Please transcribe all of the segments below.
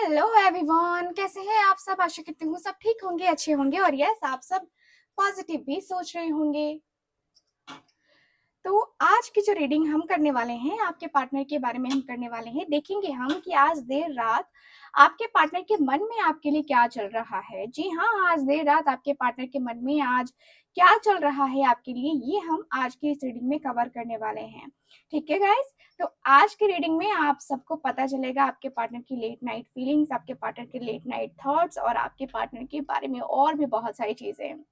Hello everyone, कैसे हैं आप सब। आशा करती हूँ सब ठीक होंगे, अच्छे होंगे और यस आप सब पॉजिटिव भी सोच रहे होंगे। तो आज की जो रीडिंग हम करने वाले हैं आपके पार्टनर के बारे में हम करने वाले हैं। देखेंगे हम कि आज देर रात आपके पार्टनर के मन में आपके लिए क्या चल रहा है। जी हाँ, आज देर रात आपके पार्टनर के मन में आज क्या चल रहा है आपके लिए, ये हम आज की इस रीडिंग में कवर करने वाले हैं। ठीक है गाइस, तो आज की रीडिंग में आप सबको पता चलेगा आपके पार्टनर की लेट नाइट फीलिंग्स, आपके पार्टनर के लेट नाइट थॉट्स और आपके पार्टनर के बारे में और भी बहुत सारी चीजें।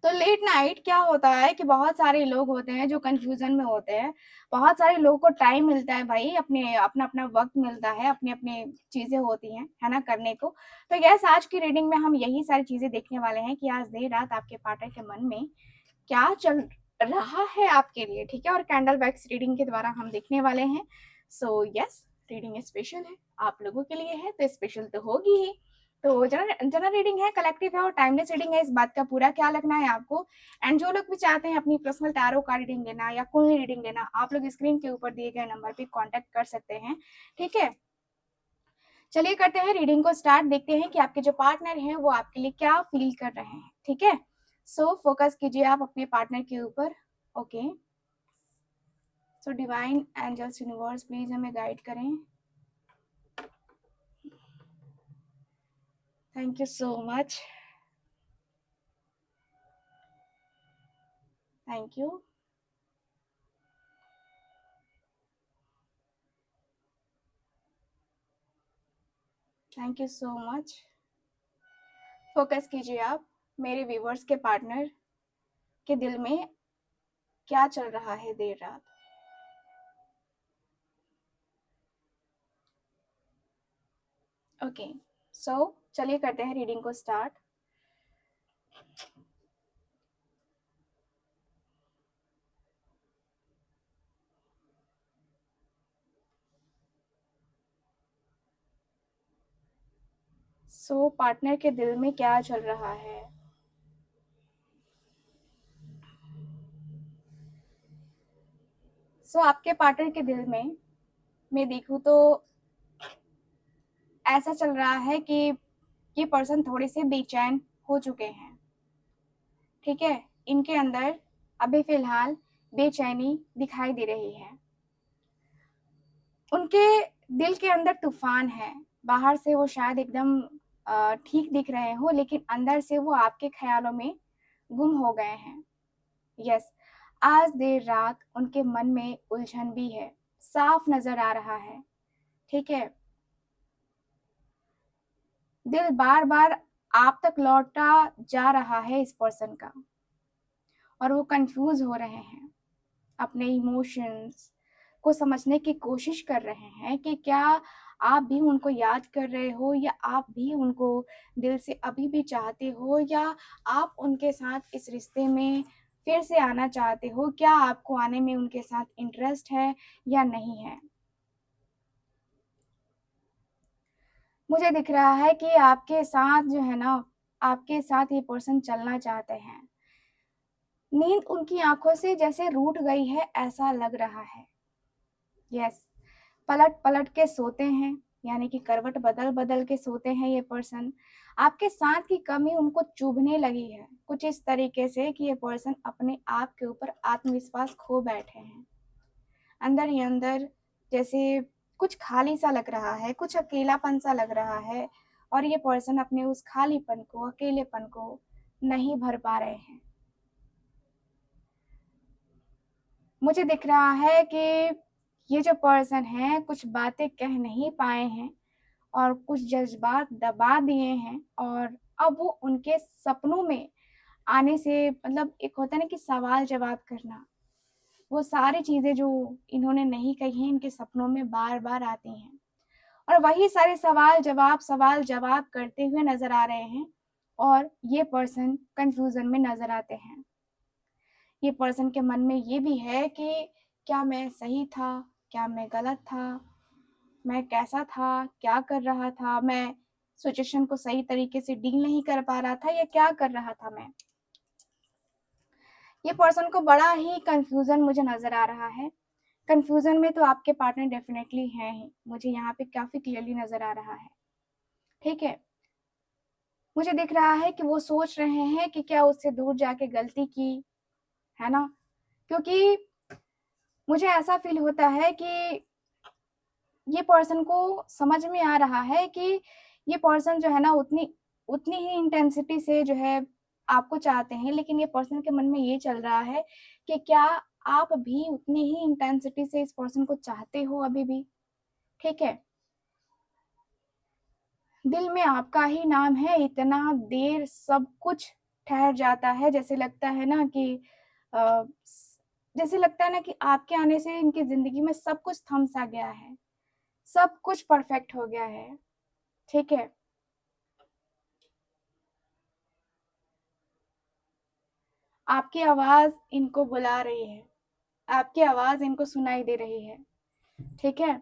तो लेट नाइट क्या होता है कि बहुत सारे लोग होते हैं जो कंफ्यूजन में होते हैं। बहुत सारे लोगों को टाइम मिलता है भाई, अपने अपना अपना वक्त मिलता है, अपनी अपनी चीजें होती हैं है ना करने को। तो यस, आज की रीडिंग में हम यही सारी चीजें देखने वाले हैं कि आज देर रात आपके पार्टनर के मन में क्या चल रहा है आपके लिए। ठीक है, और कैंडल वैक्स रीडिंग के द्वारा हम देखने वाले हैं। सो यस, रीडिंग स्पेशल है, आप लोगों के लिए है तो स्पेशल तो होगी ही। तो जनरल रीडिंग है, कलेक्टिव है और टाइमलेस रीडिंग है, इस बात का पूरा ख्याल रखना है आपको। एंड जो लोग भी चाहते हैं अपनी पर्सनल टैरो कार्ड रीडिंग लेना या कोई रीडिंग लेना, आप लोग स्क्रीन के ऊपर दिए गए नंबर पे कांटेक्ट कर सकते हैं। ठीक है, चलिए करते हैं रीडिंग को स्टार्ट। देखते हैं कि आपके जो पार्टनर हैं वो आपके लिए क्या फील कर रहे हैं। ठीक है, सो फोकस कीजिए आप अपने पार्टनर के ऊपर। Okay, so divine angels universe please हमें गाइड करें। Thank you so much, thank you. Thank you so much. Focus कीजिए आप मेरे व्यूवर्स के पार्टनर के दिल में क्या चल रहा है देर रात। ओके, सो चलिए करते हैं रीडिंग को स्टार्ट। सो पार्टनर के दिल में क्या चल रहा है। सो आपके पार्टनर के दिल में मैं देखूं तो ऐसा चल रहा है कि ये पर्सन थोड़े से बेचैन हो चुके हैं। ठीक है, इनके अंदर अभी फिलहाल बेचैनी दिखाई दे रही है। उनके दिल के अंदर तूफान है। बाहर से वो शायद एकदम ठीक दिख रहे हो, लेकिन अंदर से वो आपके ख्यालों में गुम हो गए हैं। यस, आज देर रात उनके मन में उलझन भी है, साफ नजर आ रहा है। ठीक है, दिल बार बार आप तक लौटा जा रहा है इस पर्सन का, और वो कंफ्यूज हो रहे हैं, अपने इमोशंस को समझने की कोशिश कर रहे हैं कि क्या आप भी उनको याद कर रहे हो, या आप भी उनको दिल से अभी भी चाहते हो, या आप उनके साथ इस रिश्ते में फिर से आना चाहते हो। क्या आपको आने में उनके साथ इंटरेस्ट है या नहीं है। मुझे दिख रहा है कि आपके साथ जो है ना, आपके साथ ये पर्सन चलना चाहते हैं। नींद उनकी आंखों से जैसे रूठ गई है ऐसा लग रहा है। यस, पलट पलट के सोते हैं, यानी कि करवट बदल बदल के सोते हैं ये पर्सन। आपके साथ की कमी उनको चुभने लगी है, कुछ इस तरीके से कि ये पर्सन अपने आप के ऊपर आत्मविश्वास खो बैठे हैं। अंदर ही अंदर जैसे कुछ खाली सा लग रहा है, कुछ अकेलापन सा लग रहा है, और ये पर्सन अपने उस खालीपन को, अकेलेपन को नहीं भर पा रहे हैं। मुझे दिख रहा है कि ये जो पर्सन है कुछ बातें कह नहीं पाए हैं और कुछ जज्बात दबा दिए हैं, और अब वो उनके सपनों में आने से, मतलब एक होता है ना कि सवाल जवाब करना, वो सारी चीजें जो इन्होंने नहीं कही हैं इनके सपनों में बार बार आती हैं, और वही सारे सवाल जवाब करते हुए नजर आ रहे हैं, और ये पर्सन कंफ्यूजन में नजर आते हैं। ये पर्सन के मन में ये भी है कि क्या मैं सही था, क्या मैं गलत था, मैं कैसा था, क्या कर रहा था, मैं सिचुएशन को सही तरीके से डील नहीं कर पा रहा था, या क्या कर रहा था मैं। ये पर्सन को बड़ा ही कंफ्यूजन मुझे नजर आ रहा है। कन्फ्यूज़न में तो आपके पार्टनर डेफ़िनेटली हैं ही, मुझे यहाँ पे काफ़ी क्लियरली नज़र आ रहा है, ठीक है? मुझे दिख रहा है कि वो सोच रहे हैं कि क्या उससे दूर जाके गलती की, है ना? क्योंकि मुझे ऐसा फ़ील होता है कि ये पर्सन को समझ में आ रहा है कि ये पर्सन जो है ना उतनी उतनी ही इंटेंसिटी से जो है आपको चाहते हैं, लेकिन ये पर्सन के मन में ये चल रहा है कि क्या आप भी उतनी ही इंटेंसिटी से इस पर्सन को चाहते हो अभी भी, ठीक है? दिल में आपका ही नाम है, इतना देर सब कुछ ठहर जाता है, जैसे लगता है ना कि अ, स जैसे लगता है ना कि आपके आने से इनकी ज़िंदगी में सब कुछ थम-सा गया है, सब कुछ परफेक्ट हो गया है, ठीक है? आपकी आवाज़ इनको बुला रही है, आपकी आवाज़ इनको सुनाई दे रही है, ठीक है?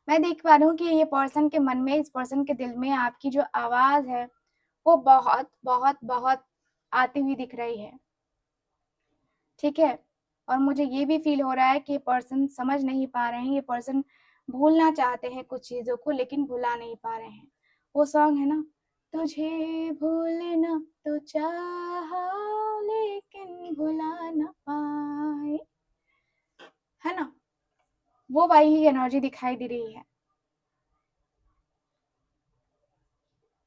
मैं देख पा रही हूँ कि ये पर्सन के मन में, इस पर्सन के दिल में आपकी जो आवाज़ है, वो बहुत, बहुत, बहुत आती हुई दिख रही है, ठीक है? और मुझे ये भी फ़ील हो रहा है कि ये पर्सन समझ नहीं पा रहे हैं, ये पर्सन भूलना चाहते हैं कुछ चीज़ों को लेकिन भुला नहीं पा रहे हैं। वो सॉन्ग है ना, तुझे भूलना तो चाहा लेकिन भुला ना पाए, है ना? वो वाली एनर्जी दिखाई दे रही है।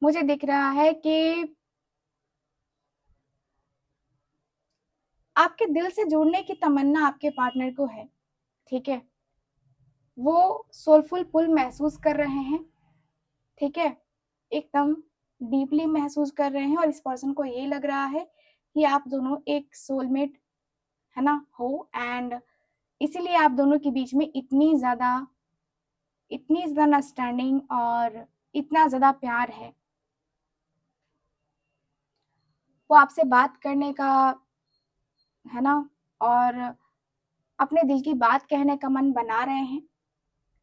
मुझे दिख रहा है कि आपके दिल से जुड़ने की तमन्ना आपके पार्टनर को है, ठीक है? वो सोलफुल पुल महसूस कर रहे हैं, ठीक है? एकदम डीपली महसूस कर रहे हैं और इस पर्सन को ये लग रहा है कि आप दोनों एक सोलमेट, है ना, हो एंड इसीलिए आप दोनों के बीच में इतनी ज़्यादा अंडरस्टैंडिंग और इतना ज़्यादा प्यार है। वो आपसे बात करने का, है ना, और अपने दिल की बात कहने का मन बना रहे हैं।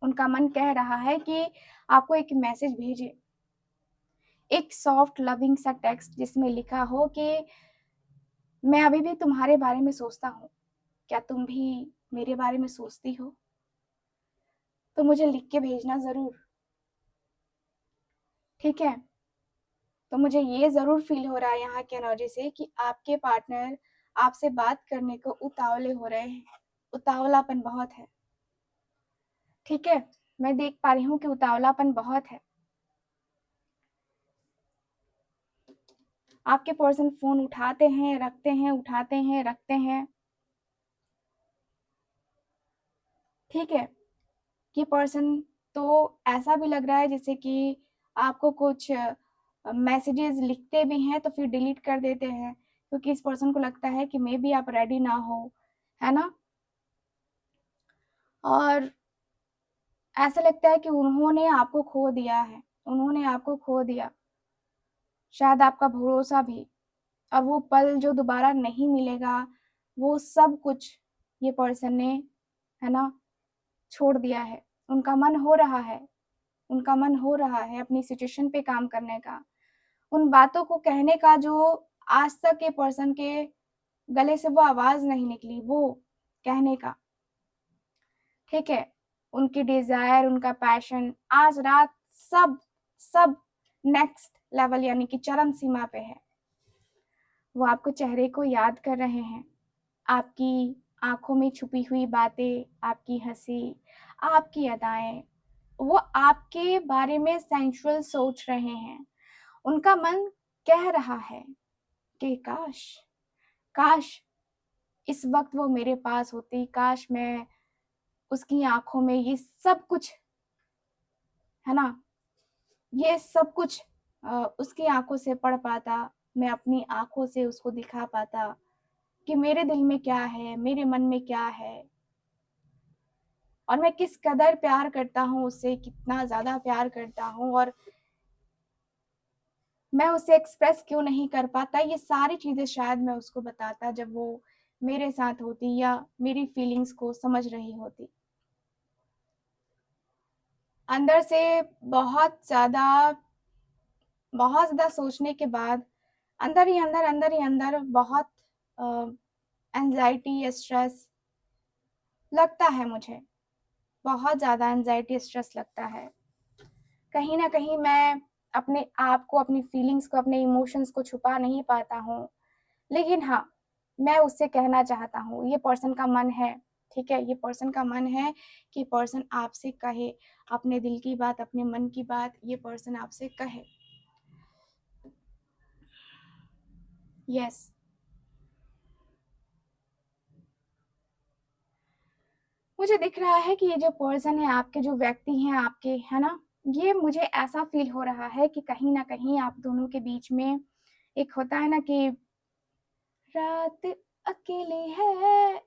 उनका मन कह रहा है कि आपको एक मैसेज भेजें, एक सॉफ्ट लविंग सा टेक्स्ट जिसमें लिखा हो कि मैं अभी भी तुम्हारे बारे में सोचता हूँ, क्या तुम भी मेरे बारे में सोचती हो? तो मुझे लिख के भेजना ज़रूर, ठीक है? तो मुझे ये ज़रूर फ़ील हो रहा है यहाँ की एनर्जी से कि आपके पार्टनर आपसे बात करने को उतावले हो रहे हैं, उतावलापन बहुत है, ठीक है? मैं देख पा रही हूँ कि उतावलापन बहुत है। आपके पर्सन फ़ोन उठाते हैं, रखते हैं, उठाते हैं, रखते हैं, ठीक है? ये पर्सन तो ऐसा भी लग रहा है जैसे कि आपको कुछ मैसेजेस लिखते भी हैं तो फिर डिलीट कर देते हैं, क्योंकि इस पर्सन को लगता है कि मेबी आप रेडी ना हो, है ना? और ऐसा लगता है कि उन्होंने आपको खो दिया है, उन्होंने आपको खो दिया, शायद आपका भरोसा भी। और वो पल जो दोबारा नहीं मिलेगा, वो सब कुछ ये पर्सन ने, है ना, छोड़ दिया है। उनका मन हो रहा है, उनका मन हो रहा है अपनी सिचुएशन पे काम करने का। उन बातों को कहने का जो आज तक के पर्सन के गले से वो आवाज़ नहीं निकली, वो कहने का, ठीक है? उनकी डिज़ायर, उनका पैशन आज रात सब सब नेक्स्ट लेवल यानी कि चरम सीमा पे है। वो आपको चेहरे को याद कर रहे हैं, आपकी आँखों में छुपी हुई बातें, आपकी हँसी, आपकी अदाएँ, वो आपके बारे में सेंसुअल सोच रहे हैं। उनका मन कह रहा है कि काश, काश इस वक़्त वो मेरे पास होती, काश मैं उसकी आँखों में ये सब कुछ, है ना? ये सब कुछ उसकी आँखों से पढ़ पाता, मैं अपनी आँखों से उसको दिखा पाता कि मेरे दिल में क्या है, मेरे मन में क्या है और मैं किस कदर प्यार करता हूँ उससे, कितना ज़्यादा प्यार करता हूँ और मैं उसे एक्सप्रेस क्यों नहीं कर पाता, ये सारी चीज़ें शायद मैं उसको बताता जब वो मेरे साथ होती या मेरी फीलिंग्स को समझ रही होती। अंदर से बहुत ज़्यादा बहुत ज़्यादा सोचने के बाद अंदर ही अंदर बहुत अ, एंग्ज़ायटी या स्ट्रेस लगता है मुझे, बहुत ज़्यादा एंग्ज़ायटी, स्ट्रेस लगता है। कहीं न कहीं मैं अपने आप को, अपनी फीलिंग्स को, अपने इमोशंस को छुपा नहीं पाता हूँ। लेकिन हाँ, मैं उससे कहना चाहता हूँ, ये पर्सन का मन है, ठीक है? ये पर्सन का मन है कि पर्सन आपसे कहे, अपने दिल की बात, अपने मन की बात ये पर्सन आपसे कहे। यस, मुझे दिख रहा है कि ये जो पर्सन है, आपके जो व्यक्ति हैं आपके, है ना? ये मुझे ऐसा फ़ील हो रहा है कि कहीं न कहीं आप दोनों के बीच में एक होता है ना कि रात अकेली है,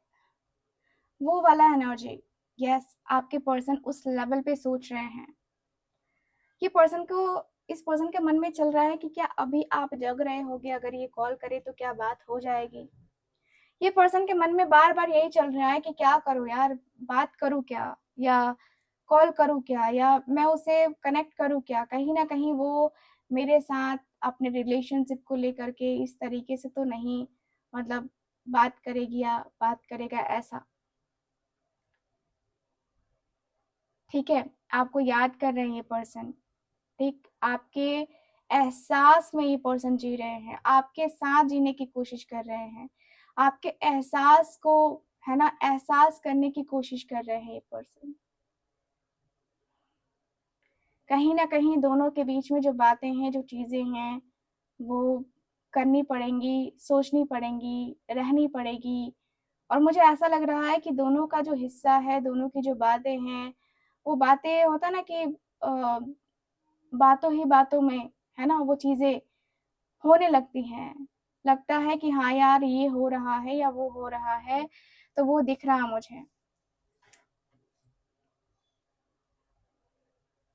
वो वाला एनर्जी। यस, आपके पर्सन उस लेवल पे सोच रहे हैं। ये पर्सन को इस पर्सन के मन में चल रहा है कि क्या अभी आप जग रहे होगे, अगर ये कॉल करे तो क्या बात हो जाएगी? ये पर्सन के मन में बार-बार यही चल रहा है कि क्या करूँ यार, बात करूँ क्या? या कॉल करूँ क्या? या मैं उसे कनेक्ट करूँ क्या? कहीं न कहीं वो मेरे साथ अपने रिलेशनशिप को लेकर के इस तरीके से तो नहीं मतलब बात करेगी या बात करेगा ऐसा, ठीक है? आपको याद कर रहे हैं ये पर्सन। ठीक, आपके एहसास में ये पर्सन जी रहे हैं, आपके साथ जीने की कोशिश कर रहे हैं, आपके एहसास को, है ना, एहसास करने की कोशिश कर रहे हैं ये पर्सन। कहीं न कहीं दोनों के बीच में जो बातें हैं, जो चीज़ें हैं, वो करनी पड़ेंगी, सोचनी पड़ेंगी, रहनी पड़ेगी और मुझे ऐसा लग रहा है कि दोनों का जो हिस्सा है, दोनों की जो बातें हैं, वो बातें होता है ना कि अ, बातों ही बातों में, है ना, वो चीज़ें होने लगती हैं। लगता है कि हाँ यार, ये हो रहा है या वो हो रहा है, तो वो दिख रहा मुझे।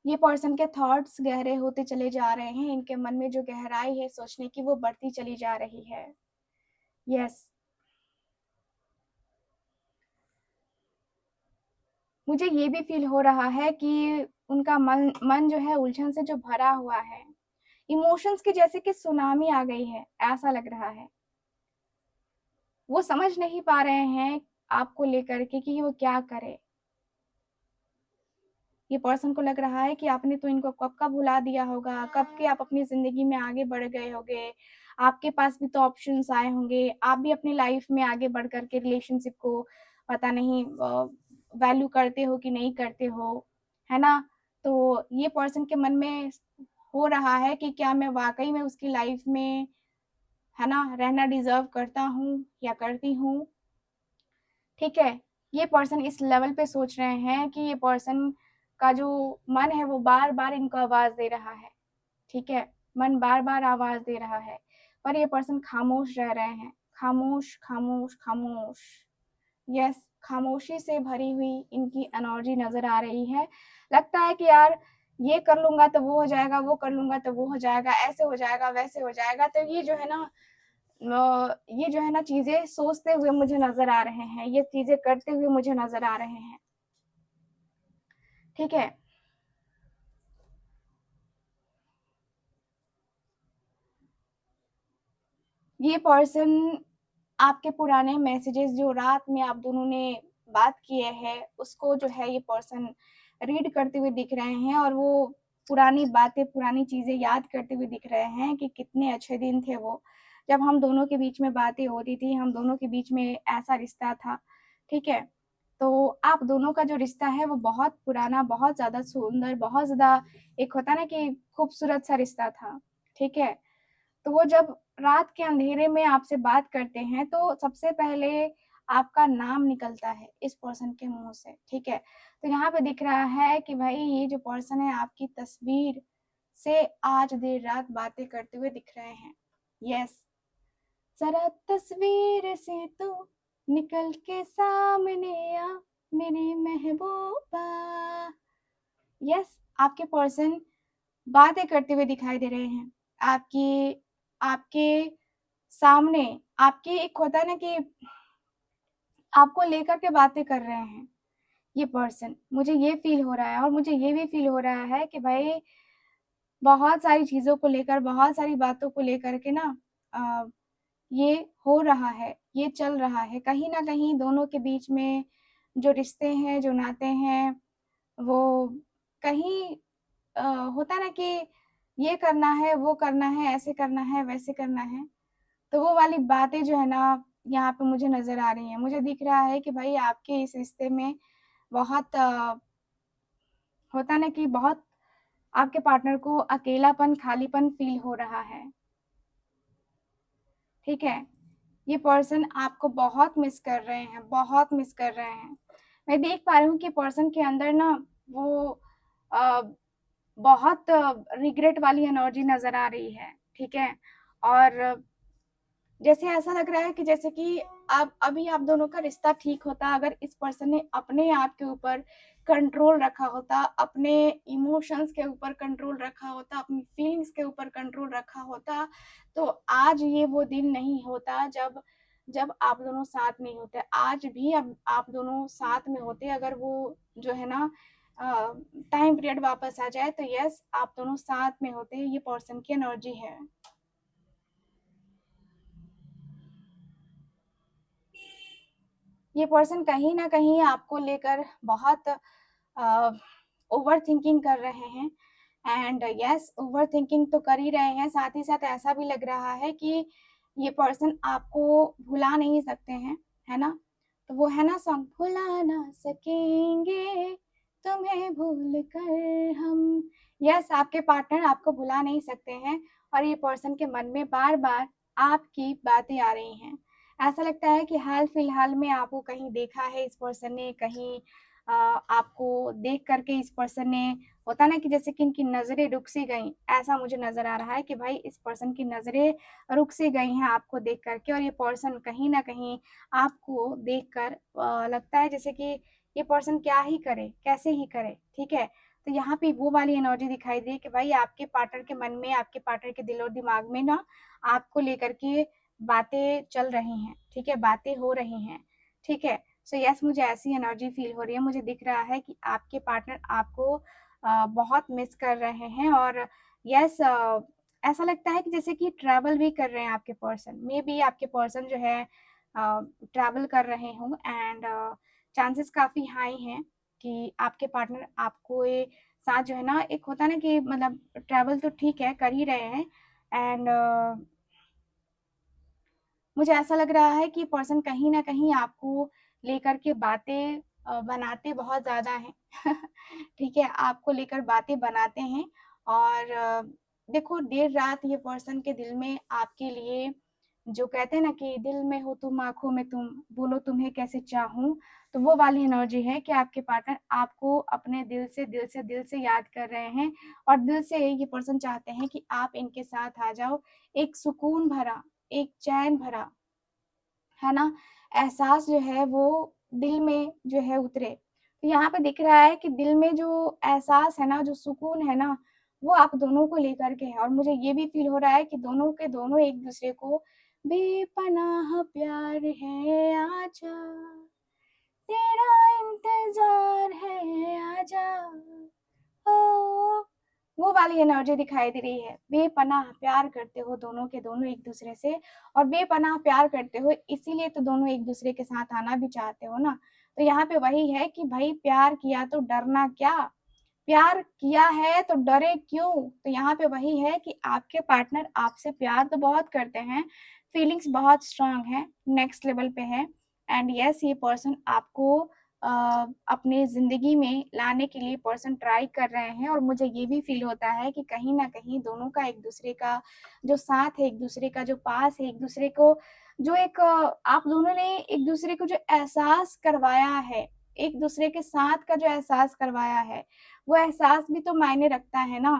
ये पर्सन के थॉट्स गहरे होते चले जा रहे हैं, इनके मन में जो गहराई है सोचने की वो बढ़ती चली जा रही है। यस, मुझे ये भी फ़ील हो रहा है कि उनका मन मन जो है उलझन से जो भरा हुआ है। इमोशंस की जैसे कि सुनामी आ गई है, ऐसा लग रहा है। वो समझ नहीं पा रहे हैं आपको लेकर के कि वो क्या करें। ये पर्सन को लग रहा है कि आपने तो इनको कब का भुला दिया होगा, कब के आप अपनी ज़िंदगी में आगे बढ़ गए होंगे, आपके पास भी तो ऑप्शंस आए होंगे, आप भी अपनी लाइफ़ में आगे बढ़ कर के रिलेशनशिप को पता नहीं वैल्यू करते हो कि नहीं करते हो, है ना? तो ये पर्सन के मन में हो रहा है कि क्या मैं वाक़ई में उसकी लाइफ़ में, है ना, रहना डिज़र्व करता हूँ या करती हूँ? ठीक है? ये पर्सन इस लेवल पे सोच रहे हैं कि ये पर्सन का जो मन है वो बार-बार इनको आवाज़ दे रहा है, ठीक है? मन बार-बार आवाज़ दे रहा है, पर ये पर्सन खामोश रह रहे हैं। खामोश, खामोश, खामोश। यस, खामोशी से भरी हुई इनकी एनर्जी नज़र आ रही है। लगता है कि यार ये कर लूँगा तो वो हो जाएगा, वो कर लूँगा तो वो हो जाएगा, ऐसे हो जाएगा, वैसे हो जाएगा। तो ये जो है ना ये जो है ना चीज़ें सोचते हुए मुझे नज़र आ रहे हैं, ये चीज़ें करते हुए मुझे नज़र आ रहे हैं, ठीक है? ये पर्सन आपके पुराने मैसेजेस जो रात में आप दोनों ने बात किए हैं, उसको जो है ये पर्सन रीड करते हुए दिख रहे हैं और वो पुरानी बातें, पुरानी चीज़ें याद करते हुए दिख रहे हैं कि कितने अच्छे दिन थे वो। जब हम दोनों के बीच में बातें होती थी, हम दोनों के बीच में ऐसा रिश्ता था, ठीक है? तो आप दोनों का जो रिश्ता है वो बहुत पुराना, बहुत ज़्यादा सुंदर, बहुत ज़्यादा एक होता है ना कि खूबसूरत सा रिश्ता था, ठीक है? तो वो जब रात के अंधेरे में आपसे बात करते हैं, तो सबसे पहले आपका नाम निकलता है इस पर्सन के मुँह से, ठीक है? तो यहाँ पे दिख रहा है कि भाई ये जो पर्सन है आपकी तस्वीर से आज देर रात बातें करते हुए दिख रहे हैं। यस, ज़रा तस्वीर से तू निकल के सामने आ मेरी महबूबा। यस, आपके पर्सन बातें करते हुए दिखाई दे रहे हैं। आपकी आपके सामने आपकी एक होता है ना कि आपको लेकर के बातें कर रहे हैं ये पर्सन। मुझे ये फ़ील हो रहा है और मुझे ये भी फ़ील हो रहा है कि भाई बहुत सारी चीज़ों को लेकर, बहुत सारी बातों को लेकर के ना अ, ये हो रहा है, ये चल रहा है। कहीं न कहीं दोनों के बीच में जो रिश्ते हैं, जो नाते हैं, वो कहीं अ, होता है ना कि ये करना है, वो करना है, ऐसे करना है, वैसे करना है। तो वो वाली बातें जो है ना, यहाँ पे मुझे नज़र आ रही हैं। मुझे दिख रहा है कि भई आपके इस रिश्ते में बहुत होता है ना कि बहुत आपके पार्टनर को अकेलापन, खालीपन फ़ील हो रहा है, ठीक है? ये पर्सन आपको बहुत मिस कर रहे हैं, बहुत मिस कर रहे हैं। मैं देख पा रही हूँ कि पर्सन के अंदर ना वो अ, बहुत रिग्रेट वाली एनर्जी नज़र आ रही है, ठीक है? और जैसे ऐसा लग रहा है कि जैसे कि आप अभी आप दोनों का रिश्ता ठीक होता अगर इस पर्सन ने अपने आप के ऊपर कंट्रोल रखा होता, अपने इमोशंस के ऊपर कंट्रोल रखा होता, अपनी फीलिंग्स के ऊपर कंट्रोल रखा होता, तो आज ये वो दिन नहीं होता जब जब आप दोनों साथ नहीं होते। आज भी अब आप दोनों साथ में होते अगर वो जो है ना अ, टाइम पीरियड वापस आ जाए तो यस आप दोनों साथ में होते। ये पर्सन की एनर्जी है। ये पर्सन कहीं न कहीं आपको लेकर बहुत ओवरथिंकिंग कर रहे हैं एंड येस ओवरथिंकिंग तो कर ही रहे हैं, साथ ही साथ ऐसा भी लग रहा है कि ये पर्सन आपको भुला नहीं सकते हैं, है ना? तो वो है ना सॉन्ग भुला ना सकेंगे तुम्हें भूल कर हम। यस आपके पार्टनर आपको भुला नहीं सकते हैं और ये पर्सन के मन में बार-बार आपकी बातें आ रही हैं। ऐसा लगता है कि हाल-फिलहाल में आपको कहीं देखा है इस पर्सन ने, कहीं आपको देख कर के इस पर्सन ने होता है ना कि जैसे कि इनकी नज़रें रुक सी गईं, ऐसा मुझे नज़र आ रहा है कि भाई इस पर्सन की नज़रें रुक सी गई हैं आपको देख कर के और ये पर्सन कहीं न कहीं आपको देखकर लगता है जैसे कि ये पर्सन क्या ही करे, कैसे ही करे, ठीक है? तो यहाँ पे वो वाली एनर्जी दिखाई दी कि भाई आपके पार्टनर के मन में, आपके पार्टनर के दिल और दिमाग में ना आपको लेकर के बातें चल रही हैं, ठीक है? बातें हो रही हैं, ठीक है? सो यस मुझे ऐसी एनर्जी फ़ील हो रही है, मुझे दिख रहा है कि आपके पार्टनर आपको बहुत मिस कर रहे हैं और यस ऐसा लगता है कि जैसे कि ट्रैवल भी कर रहे हैं आपके पर्सन, मेबी आपके पर्सन जो है ट्रैवल कर रहे हों एंड चांसेस काफ़ी हाई हैं कि आपके पार्टनर आपको ये साथ जो है ना एक होता है ना कि मतलब ट्रैवल तो ठीक है, कर ही रहे हैं एंड मुझे ऐसा लग रहा है कि पर्सन कहीं न कहीं आपको लेकर के बातें बनाते बहुत ज़्यादा हैं। ठीक है? आपको लेकर बातें बनाते हैं और देखो देर रात ये पर्सन के दिल में आपके लिए जो कहते हैं ना कि दिल में हो तुम आँखों में तुम, बोलो तुम्हें कैसे चाहूँ, तो वो वाली एनर्जी है कि आपके पार्टनर आपको अपने दिल से याद कर रहे हैं और दिल से ये पर्सन चाहते हैं कि आप इनके साथ आ जाओ। एक सुकून भरा, एक चैन भरा है ना? एहसास जो है वो दिल में जो है उतरे। तो यहाँ पे दिख रहा है कि दिल में जो एहसास है ना, जो सुकून है ना, वो आप दोनों को लेकर के है और मुझे ये भी फ़ील हो रहा है कि दोनों के दोनों एक-दूसरे को बेपनाह प्यार है आजा, तेरा इंतज़ार है आजा। ओ, वो वाली एनर्जी दिखाई दे रही है। बेपनाह प्यार करते हो दोनों के दोनों एक-दूसरे से और बेपनाह प्यार करते हो इसीलिए तो दोनों एक-दूसरे के साथ आना भी चाहते हो ना। तो यहाँ पे वही है कि भई प्यार किया तो डरना क्या? प्यार किया है तो डरे क्यों? तो यहाँ पे वही है कि आपके पार्टनर आपसे प्यार तो बहुत करते हैं, फीलिंग्स बहुत स्ट्रॉन्ग हैं, नेक्स्ट लेवल पे है एंड येस ये पर्सन आपको अपने ज़िंदगी में लाने के लिए पर्सन ट्राई कर रहे हैं और मुझे ये भी फ़ील होता है कि कहीं न कहीं दोनों का एक-दूसरे का जो साथ है, एक-दूसरे का जो पास है, एक-दूसरे को जो एक आप दोनों ने एक-दूसरे को जो एहसास करवाया है, एक-दूसरे के साथ का जो एहसास करवाया है, वो एहसास भी तो मायने रखता है ना।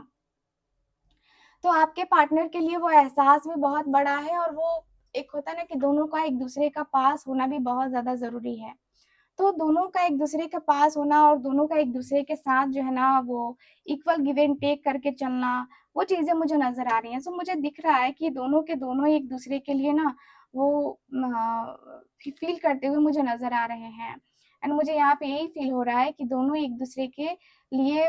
तो आपके पार्टनर के लिए वो एहसास भी बहुत बड़ा है और वो एक होता है ना कि दोनों का एक-दूसरे का पास होना भी बहुत ज़्यादा ज़रूरी है। तो दोनों का एक-दूसरे के पास होना और दोनों का एक-दूसरे के साथ जो है ना वो इक्वल गिव एंड टेक करके चलना, वो चीज़ें मुझे नज़र आ रही हैं। सो मुझे दिख रहा है कि दोनों के दोनों एक-दूसरे के लिए ना वो फ़ील करते हुए मुझे नज़र आ रहे हैं। एंड मुझे यहाँ पे यही फ़ील हो रहा है कि दोनों एक-दूसरे के लिए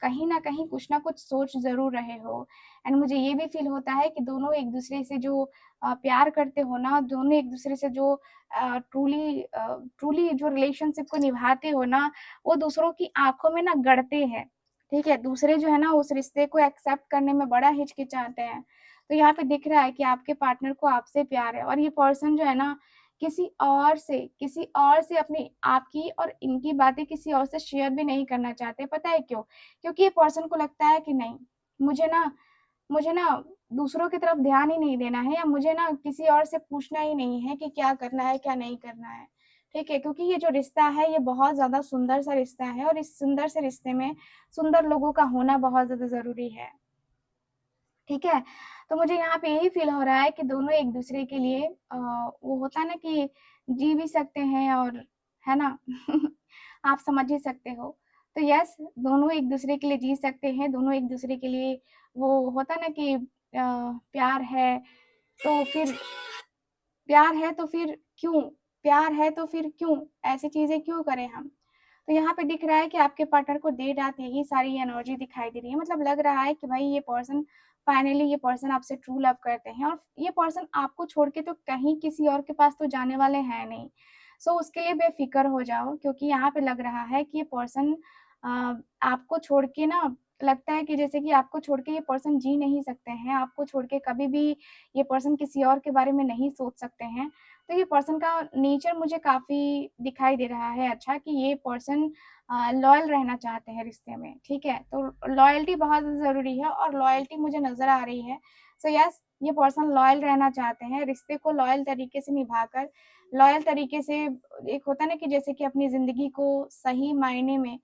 कहीं न कहीं कुछ न कुछ सोच ज़रूर रहे हो। एंड मुझे ये भी फ़ील होता है कि दोनों एक-दूसरे से जो प्यार करते हो ना, दोनों एक-दूसरे से जो ट्रूली जो रिलेशनशिप को निभाते हो ना, वो दूसरों की आँखों में ना गड़ते हैं, ठीक है? दूसरे जो है ना उस रिश्ते को एक्सेप्ट करने में बड़ा हिचकिचाते हैं। तो यहाँ पे दिख रहा है कि आपके पार्टनर को आपसे प्यार है और ये पर्सन जो है ना किसी और से अपनी आपकी और इनकी बातें किसी और से शेयर भी नहीं करना चाहते, पता है क्यों? क्योंकि ये पर्सन को लगता है कि नहीं, मुझे ना मुझे ना दूसरों की तरफ ध्यान ही नहीं देना है या मुझे ना किसी और से पूछना ही नहीं है कि क्या करना है, क्या नहीं करना है, ठीक है? क्योंकि ये जो रिश्ता है, ये बहुत ज़्यादा सुंदर सा रिश्ता है और इस सुंदर से रिश्ते में सुंदर लोगों का होना बहुत ज़्यादा ज़रूरी है। ठीक है? तो मुझे यहाँ पे यही फ़ील हो रहा है कि दोनों एक-दूसरे के लिए वो होता है ना कि जी भी सकते हैं और है ना? आप समझ ही सकते हो। तो यस, दोनों एक-दूसरे के लिए जी सकते हैं, दोनों एक-दूसरे के लिए वो होता है ना कि प्यार है, तो फिर प्यार है तो फिर क्यों? प्यार है तो फिर क्यों? ऐसी चीज़ें क्यों करें हम? तो यहाँ पे दिख रहा है कि आपके पार्टनर को देर-रात यही सारी एनर्जी दिखाई दे रही है। मतलब लग रहा है कि भाई ये पर्सन आपसे ट्रू लव करते हैं और ये पर्सन आपको छोड़ के तो कहीं किसी और के पास तो जाने वाले हैं नहीं। सो उसके लिए बेफ़िक्र हो जाओ क्योंकि यहाँ पे लग रहा है कि ये पर्सन आपको छोड़ के ना लगता है कि जैसे कि आपको छोड़ के ये पर्सन जी नहीं सकते हैं, आपको छोड़ के कभी भी ये पर्सन किसी और के बारे में नहीं सोच सकते हैं। तो ये पर्सन का नेचर मुझे काफ़ी दिखाई दे रहा है अच्छा कि ये पर्सन लॉयल रहना चाहते हैं रिश्ते में, ठीक है? तो लॉयल्टी बहुत ज़रूरी है और लॉयल्टी मुझे नज़र आ रही है। सो यस, ये पर्सन लॉयल रहना चाहते हैं, रिश्ते को लॉयल तरीके से निभाकर, लॉयल तरीके से एक होता है ना कि जैसे कि अपनी ज़िंदगी को सही मायने में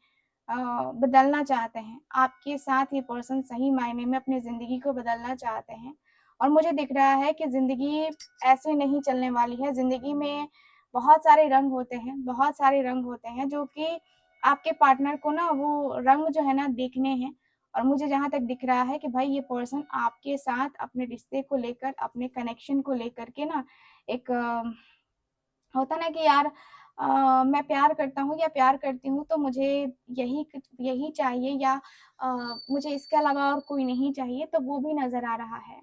अ, बदलना चाहते हैं। आपके साथ ये पर्सन सही मायने में अपनी ज़िंदगी को बदलना चाहते हैं और मुझे दिख रहा है कि ज़िंदगी ऐसे नहीं चलने वाली है। ज़िंदगी में बहुत सारे रंग होते हैं, बहुत सारे रंग होते हैं जो कि आपके पार्टनर को ना वो रंग जो है ना देखने हैं और मुझे जहाँ तक दिख रहा है कि भाई ये पर्सन आपके साथ अपने रिश्ते को लेकर, अपने कनेक्शन को लेकर के ना एक होता ना कि यार मैं प्यार करता हूँ या प्यार करती हूँ तो मुझे यही चाहिए या अ, मुझे इसके अलावा और कोई नहीं चाहिए, तो वो भी नज़र आ रहा है।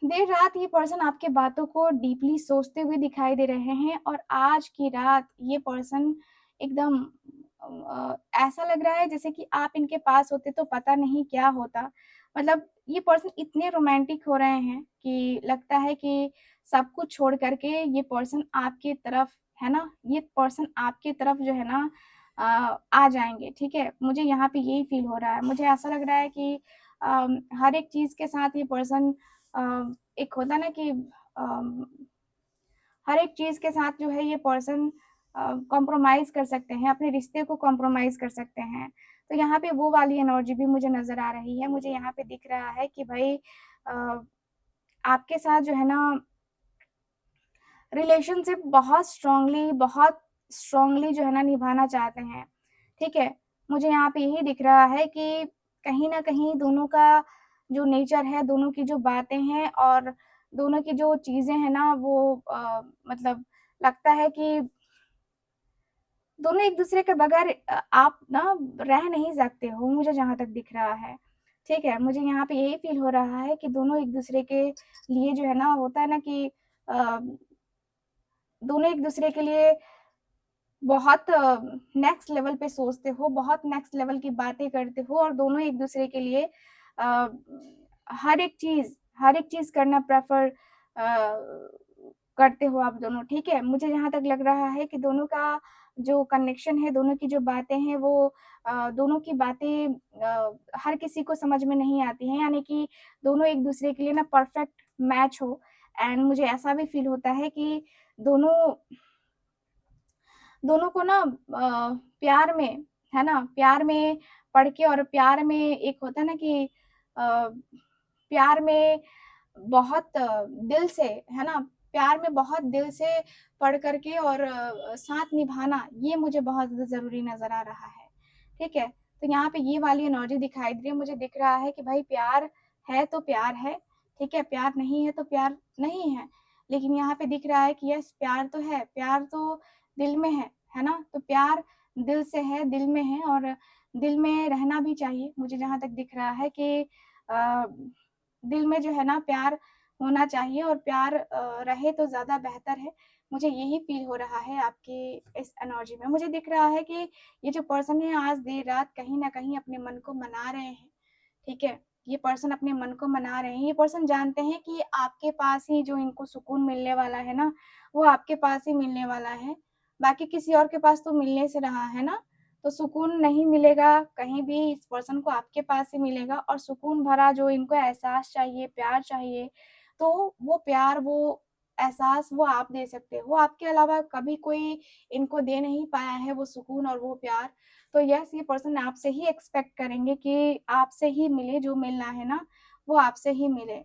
देर रात ये पर्सन आपके बातों को डीपली सोचते हुए दिखाई दे रहे हैं और आज की रात ये पर्सन एकदम ऐसा लग रहा है जैसे कि आप इनके पास होते तो पता नहीं क्या होता। मतलब ये पर्सन इतने रोमांटिक हो रहे हैं कि लगता है कि सब कुछ छोड़ कर के ये पर्सन आपकी तरफ है ना, ये पर्सन आपकी तरफ जो है ना आ जाएँगे, ठीक है? मुझे यहाँ पे यही फ़ील हो रहा है। मुझे ऐसा लग रहा है कि हर एक चीज़ के साथ ये पर्सन एक होता है ना कि अम, हर एक चीज़ के साथ जो है ये पर्सन कॉम्प्रोमाइज़ कर सकते हैं, अपने रिश्ते को कॉम्प्रोमाइज़ कर सकते हैं। तो यहाँ पे वो वाली एनर्जी भी मुझे नज़र आ रही है। मुझे यहाँ पे दिख रहा है कि भई आपके साथ जो है ना रिलेशनशिप बहुत स्ट्रॉन्गली जो है ना निभाना चाहते हैं, ठीक है? मुझे यहाँ पे यही दिख रहा है कि कहीं न कहीं दोनों का जो नेचर है, दोनों की जो बातें हैं और दोनों की जो चीज़ें हैं ना वो मतलब लगता है कि दोनों एक-दूसरे के बगैर आप ना रह नहीं सकते हो, मुझे जहाँ तक दिख रहा है, ठीक है? मुझे यहाँ पे यही फ़ील हो रहा है कि दोनों एक-दूसरे के लिए जो है ना होता है ना कि अ, दोनों एक-दूसरे के लिए बहुत नेक्स्ट लेवल पे सोचते हो, बहुत नेक्स्ट लेवल की बातें करते हो और दोनों एक-दूसरे के लिए अ, हर एक चीज़ हर एक चीज़ करना प्रेफ़र करते हो आप दोनों, ठीक है? मुझे जहाँ तक लग रहा है कि दोनों का जो कनेक्शन है, दोनों की जो बातें हैं वो दोनों की बातें हर किसी को समझ में नहीं आती हैं, यानी कि दोनों एक-दूसरे के लिए ना परफ़ेक्ट मैच हो एंड मुझे ऐसा भी फ़ील होता है कि दोनों दोनों को ना प्यार में, है ना? प्यार में पढ़ के और प्यार में एक होता है ना कि प्यार में बहुत दिल से, है ना? प्यार में बहुत दिल से पढ़ कर के और साथ निभाना, ये मुझे बहुत ज़्यादा ज़रूरी नज़र आ रहा है, ठीक है? तो यहाँ पे ये वाली एनर्जी दिखाई दे रही है, मुझे दिख रहा है कि भाई प्यार है तो प्यार है, ठीक है? प्यार नहीं है तो प्यार नहीं है। लेकिन यहाँ पे दिख रहा है कि यस प्यार तो है, प्यार तो दिल में है ना? तो प्यार दिल से है, दिल में है और दिल में रहना भी चाहिए। मुझे जहाँ तक दिख रहा है कि अ, दिल में जो है ना प्यार होना चाहिए और प्यार रहे तो ज़्यादा बेहतर है। मुझे यही फ़ील हो रहा है आपकी इस एनर्जी में। मुझे दिख रहा है कि ये जो पर्सन है आज देर रात कहीं न कहीं अपने मन को मना रहे हैं, ठीक है? ये पर्सन अपने मन को मना रहे हैं। ये पर्सन जानते हैं कि आपके पास ही जो इनको सुकून मिलने वाला है ना, वो आपके पास ही मिलने वाला है। बाकी किसी और के पास तो मिलने से रहा है ना, तो सुकून नहीं मिलेगा कहीं भी, इस पर्सन को आपके पास ही मिलेगा और सुकून भरा जो इनको एहसास चाहिए, प्यार चाहिए, तो वो प्यार, वो एहसास वो आप दे सकते हो। आपके अलावा कभी कोई इनको दे नहीं पाया है वो सुकून और वो प्यार। तो यस, ये पर्सन आपसे ही एक्सपेक्ट करेंगे कि आपसे ही मिले, जो मिलना है ना, वो आपसे ही मिले।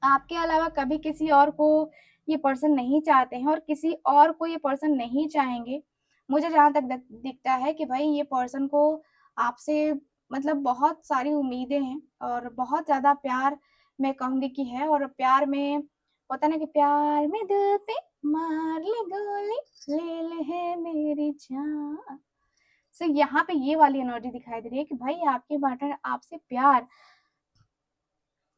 आपके अलावा कभी किसी और को ये पर्सन नहीं चाहते हैं और किसी और को ये पर्सन नहीं चाहेंगे। मुझे जहाँ तक दिखता है कि भाई ये पर्सन को आपसे मतलब बहुत सारी उम्मीदें हैं और बहुत ज़्यादा प्यार मैं कहूँगी कि है और प्यार में होता है ना कि प्यार में दिल पे मार ले गोली, ले ले है मेरी जान। सो यहाँ पे ये वाली एनर्जी दिखाई दे रही है कि भाई आपके पार्टनर आपसे प्यार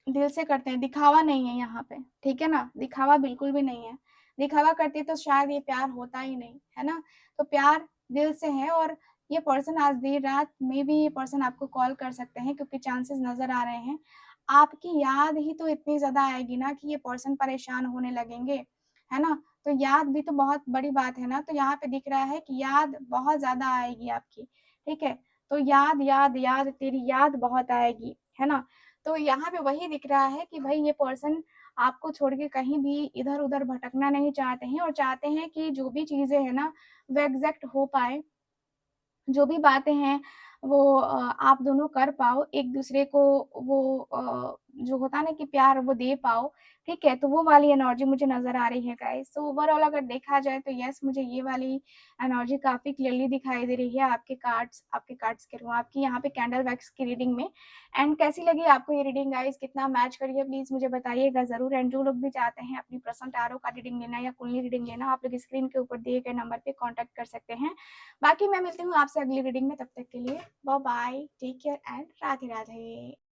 दिल से करते हैं, दिखावा नहीं है यहाँ पे, ठीक है ना? दिखावा बिल्कुल भी नहीं है। दिखावा करते तो शायद ये प्यार होता ही नहीं, है ना? तो प्यार दिल से है और ये पर्सन आज देर रात मेबी ये पर्सन आपको कॉल कर सकते हैं क्योंकि चांसेस नज़र आ रहे हैं। आपकी याद ही तो इतनी ज़्यादा आएगी ना कि ये पर्सन परेशान होने लगेंगे, है ना? तो याद भी तो बहुत बड़ी बात है ना, तो यहाँ पे दिख रहा है कि याद बहुत ज़्यादा आएगी आपकी, ठीक है? तो याद, याद, याद तेरी याद बहुत आएगी, है ना? तो यहाँ पे वही दिख रहा है कि भई ये पर्सन आपको छोड़ के कहीं भी इधर-उधर भटकना नहीं चाहते हैं और चाहते हैं कि जो भी चीज़ें हैं ना, वो एग्ज़ैक्ट हो पाएँ। जो भी बातें हैं वो आप दोनों कर पाओ, एक-दूसरे को वो जो होता है ना कि प्यार वो दे पाओ, ठीक है? तो वो वाली एनर्जी मुझे नज़र आ रही है गाइज़। सो ओवरऑल अगर देखा जाए तो येस मुझे ये वाली एनर्जी काफ़ी क्लियरली दिखाई दे रही है आपके कार्ड्स के थ्रू, आपकी यहाँ पे कैंडल वैक्स की रीडिंग में। एंड कैसी लगी आपको ये रीडिंग गाइज़? कितना मैच करी है प्लीज़ मुझे बताइएगा ज़रूर एंड जो लोग भी चाहते हैं अपनी पर्सनल टैरो का रीडिंग लेना या कुंडली रीडिंग लेना, आप लोग स्क्रीन के ऊपर दिए गए नंबर पे कॉन्टैक्ट कर सकते हैं। बाकी मैं मिलती हूँ आपसे अगली रीडिंग में, तब तक के लिए bye bye, take care and Radhe Radhe.